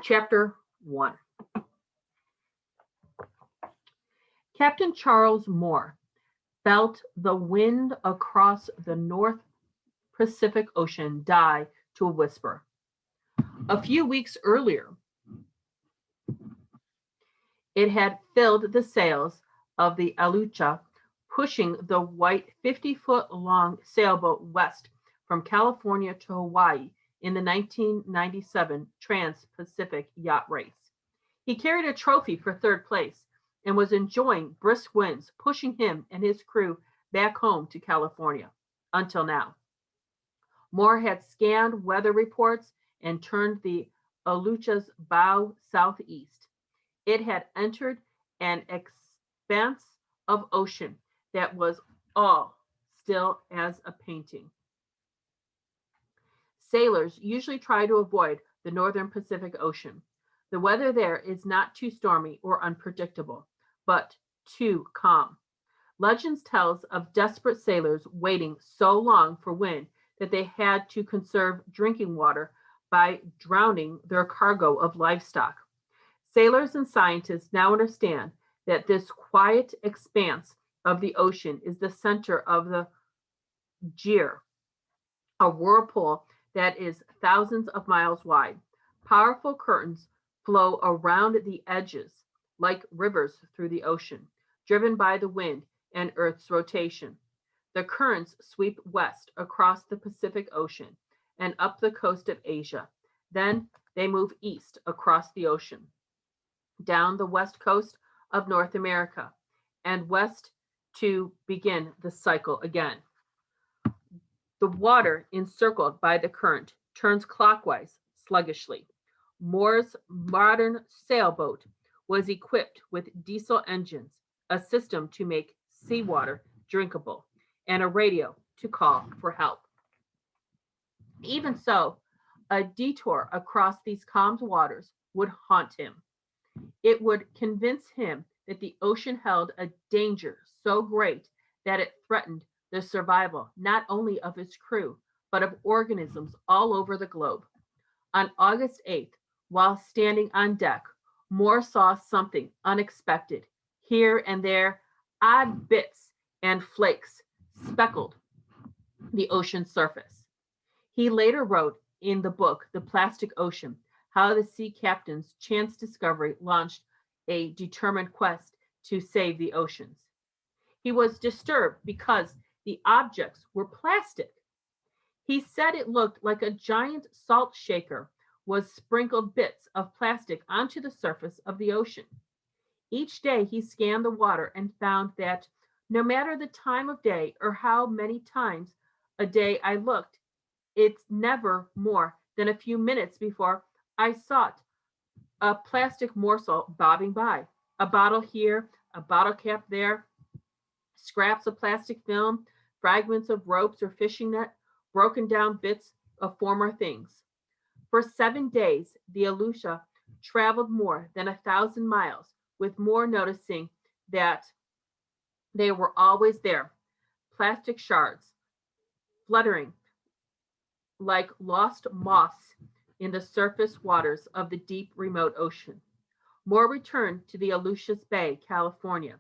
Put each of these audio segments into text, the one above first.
Chapter 1. Captain Charles Moore felt the wind across the North Pacific Ocean die to a whisper. A few weeks earlier, it had filled the sails of the Alucha, pushing the white 50-foot long sailboat west from California to Hawaii in the 1997 Trans-Pacific Yacht Race. He carried a trophy for third place and was enjoying brisk winds pushing him and his crew back home to California until now. Moore had scanned weather reports and turned the Alucha's bow southeast. It had entered an expanse of ocean that was all still as a painting. Sailors usually try to avoid the northern Pacific Ocean. The weather there is not too stormy or unpredictable, but too calm. Legends tells of desperate sailors waiting so long for wind that they had to conserve drinking water by drowning their cargo of livestock. Sailors and scientists now understand that this quiet expanse of the ocean is the center of the gyre, a whirlpool that is thousands of miles wide. Powerful currents flow around the edges like rivers through the ocean, driven by the wind and Earth's rotation. The currents sweep west across the Pacific Ocean and up the coast of Asia. Then they move east across the ocean, down the west coast of North America, and west to begin the cycle again. The water, encircled by the current, turns clockwise sluggishly. Moore's modern sailboat was equipped with diesel engines, a system to make seawater drinkable, and a radio to call for help. Even so, a detour across these calm waters would haunt him. It would convince him that the ocean held a danger so great that it threatened the survival not only of his crew, but of organisms all over the globe. On August 8th, while standing on deck, Moore saw something unexpected. Here and there, odd bits and flakes speckled the ocean's surface. He later wrote in the book, The Plastic Ocean, how the sea captain's chance discovery launched a determined quest to save the oceans. He was disturbed because the objects were plastic. He said it looked like a giant salt shaker was sprinkled bits of plastic onto the surface of the ocean. Each day he scanned the water and found that no matter the time of day or how many times a day I looked, it's never more than a few minutes before I saw a plastic morsel bobbing by. A bottle here, a bottle cap there, scraps of plastic film, fragments of ropes or fishing net, broken down bits of former things. For 7 days, the Alusha traveled more than 1,000 miles, with Moore noticing that they were always there, plastic shards fluttering like lost moths in the surface waters of the deep, remote ocean. Moore returned to the Aleutia's Bay, California,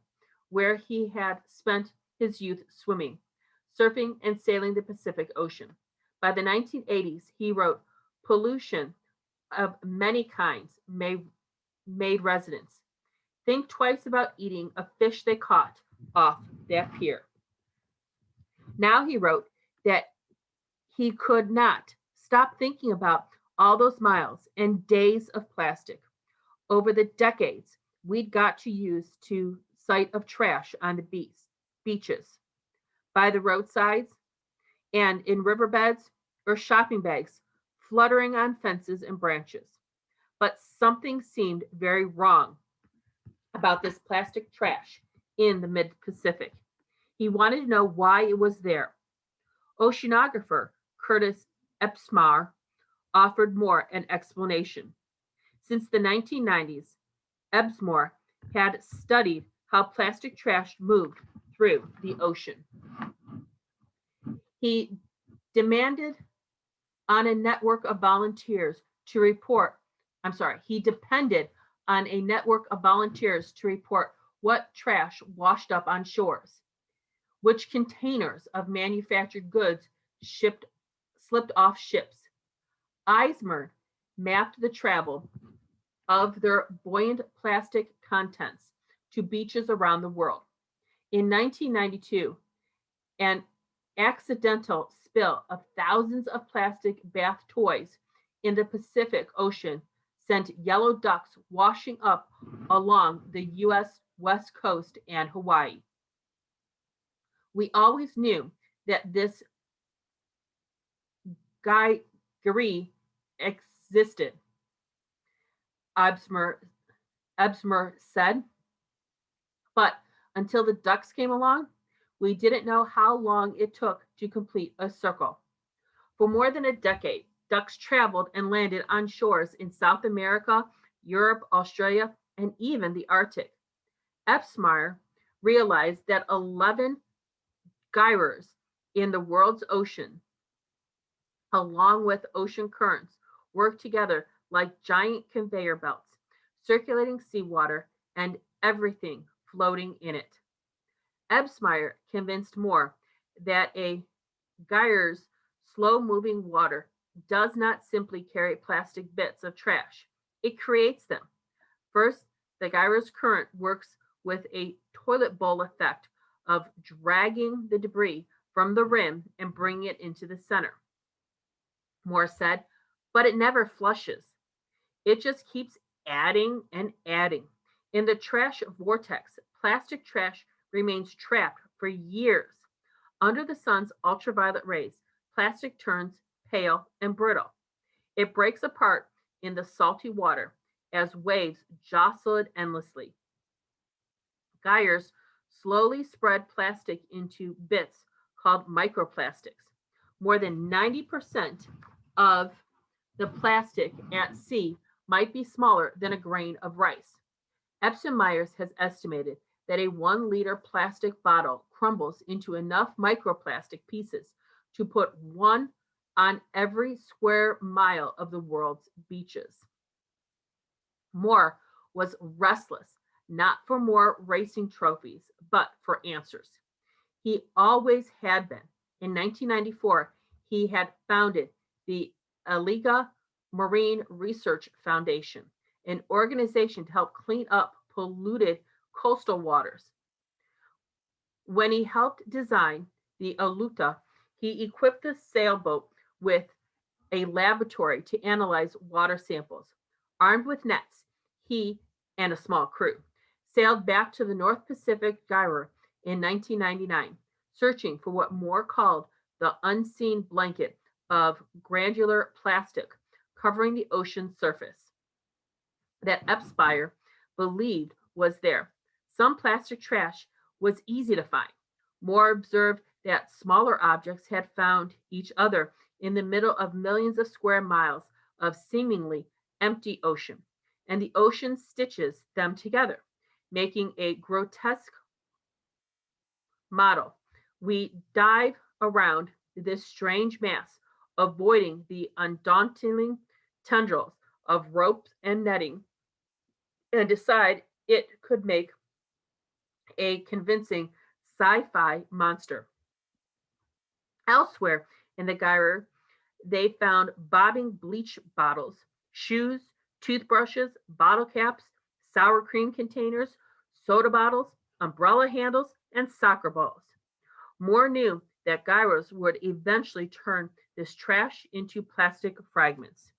where he had spent his youth swimming, surfing, and sailing the Pacific Ocean. By the 1980s, he wrote, Pollution of many kinds made residents think twice about eating a fish they caught off that pier. Now he wrote that he could not stop thinking about all those miles and days of plastic. Over the decades, we'd got to use to sight of trash on the beaches, by the roadsides, and in riverbeds or shopping bags fluttering on fences and branches. But something seemed very wrong about this plastic trash in the mid Pacific. He wanted to know why it was there. Oceanographer Curtis Epsmar offered Moore an explanation. Since the 1990s, Ebsmore had studied how plastic trash moved through the ocean. He demanded on a network of volunteers to report he depended on a network of volunteers to report what trash washed up on shores, which containers of manufactured goods shipped slipped off ships. Eismer mapped the travel of their buoyant plastic contents to beaches around the world. In 1992, an accidental spill of thousands of plastic bath toys in the Pacific Ocean sent yellow ducks washing up along the U.S. West Coast and Hawaii. We always knew that this gaggery existed, Ebsmer, said, but until the ducks came along, we didn't know how long it took to complete a circle. For more than a decade, ducks traveled and landed on shores in South America, Europe, Australia, and even the Arctic. Epsmeyer realized that 11 gyres in the world's ocean, along with ocean currents, work together like giant conveyor belts, circulating seawater and everything floating in it. Ebsmeyer convinced Moore that a gyre's slow-moving water does not simply carry plastic bits of trash. It creates them. First, the gyre's current works with a toilet bowl effect of dragging the debris from the rim and bringing it into the center. Moore said, but it never flushes. It just keeps adding and adding. In the trash vortex, plastic trash remains trapped for years. Under the sun's ultraviolet rays, plastic turns pale and brittle. It breaks apart in the salty water as waves jostle it endlessly. Gyres slowly spread plastic into bits called microplastics. More than 90% of the plastic at sea might be smaller than a grain of rice. Epson Myers has estimated that a 1-liter plastic bottle crumbles into enough microplastic pieces to put one on every square mile of the world's beaches. Moore was restless, not for more racing trophies, but for answers. He always had been. In 1994, he had founded the Aliga Marine Research Foundation, an organization to help clean up polluted coastal waters. When he helped design the Aluta, he equipped the sailboat with a laboratory to analyze water samples. Armed with nets, he and a small crew sailed back to the North Pacific gyre in 1999, searching for what Moore called the unseen blanket of granular plastic covering the ocean's surface that Epspire believed was there. Some plastic trash was easy to find. Moore observed that smaller objects had found each other in the middle of millions of square miles of seemingly empty ocean, and the ocean stitches them together, making a grotesque model. We dive around this strange mass, avoiding the undaunting tendrils of ropes and netting, and decide it could make a convincing sci-fi monster. Elsewhere in the gyre, they found bobbing bleach bottles, shoes, toothbrushes, bottle caps, sour cream containers, soda bottles, umbrella handles, and soccer balls. Moore knew that gyros would eventually turn this trash into plastic fragments.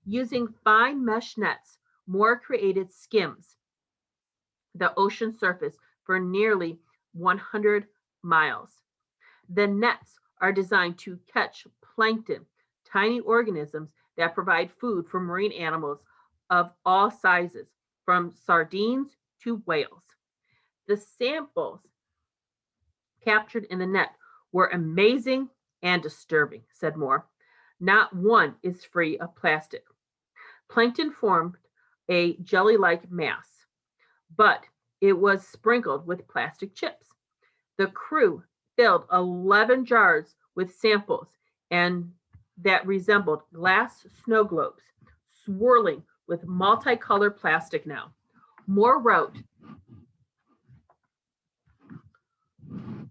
Using fine mesh nets, Moore created skims, the ocean surface, for nearly 100 miles. The nets are designed to catch plankton, tiny organisms that provide food for marine animals of all sizes, from sardines to whales. The samples captured in the net were amazing and disturbing, said Moore. Not one is free of plastic. Plankton formed a jelly-like mass, but it was sprinkled with plastic chips. The crew filled 11 jars with samples and that resembled glass snow globes, swirling with multicolored plastic now. Moore wrote,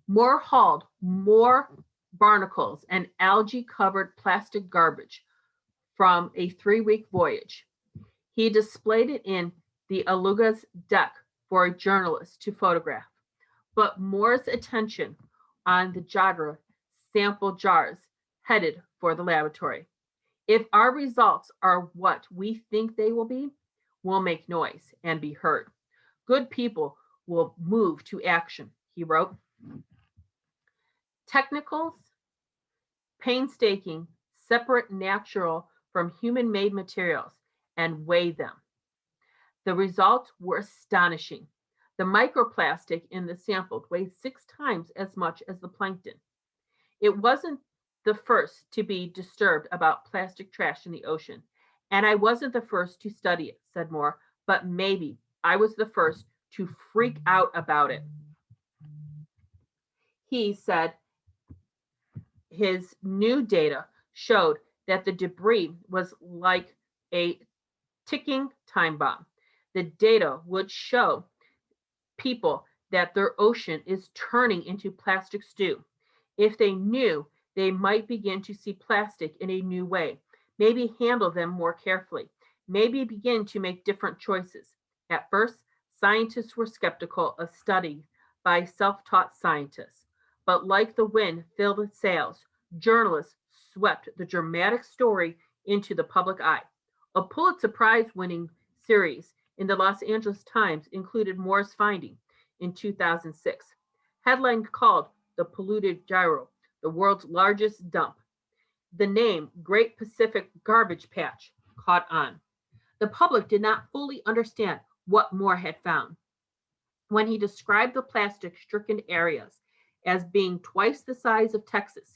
Moore hauled more barnacles and algae-covered plastic garbage from a 3-week voyage. He displayed it in the Aluga's deck for a journalist to photograph. But Moore's attention on the Jadra sample jars headed for the laboratory. If our results are what we think they will be, we'll make noise and be heard. Good people will move to action, he wrote. Technicals, painstaking, separate natural from human-made materials, and weigh them. The results were astonishing. The microplastic in the sample weighed 6 times as much as the plankton. It wasn't the first to be disturbed about plastic trash in the ocean, and I wasn't the first to study it, said Moore, but maybe I was the first to freak out about it. He said his new data showed that the debris was like a ticking time bomb. The data would show people that their ocean is turning into plastic stew. If they knew, they might begin to see plastic in a new way, maybe handle them more carefully, maybe begin to make different choices. At first, scientists were skeptical of studies by self-taught scientists, but like the wind filled sails, journalists swept the dramatic story into the public eye. A Pulitzer Prize-winning series in the Los Angeles Times included Moore's finding in 2006. Headline called The Polluted Gyro, the world's largest dump. The name Great Pacific Garbage Patch caught on. The public did not fully understand what Moore had found. When he described the plastic-stricken areas as being twice the size of Texas,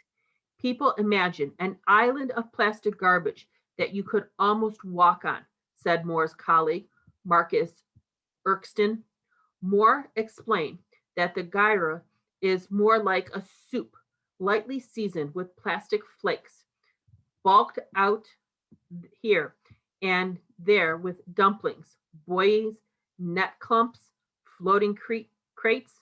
people imagined an island of plastic garbage that you could almost walk on, said Moore's colleague, Marcus Erskine. Moore explained that the gyro is more like a soup, lightly seasoned with plastic flakes, bulked out here and there with dumplings, buoys, net clumps, floating crates.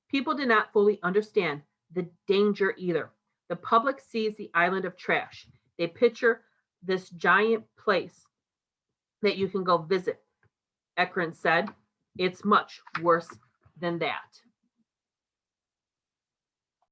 People did not fully understand the danger either. The public sees the island of trash. They picture this giant place that you can go visit. Ekron said, it's much worse than that.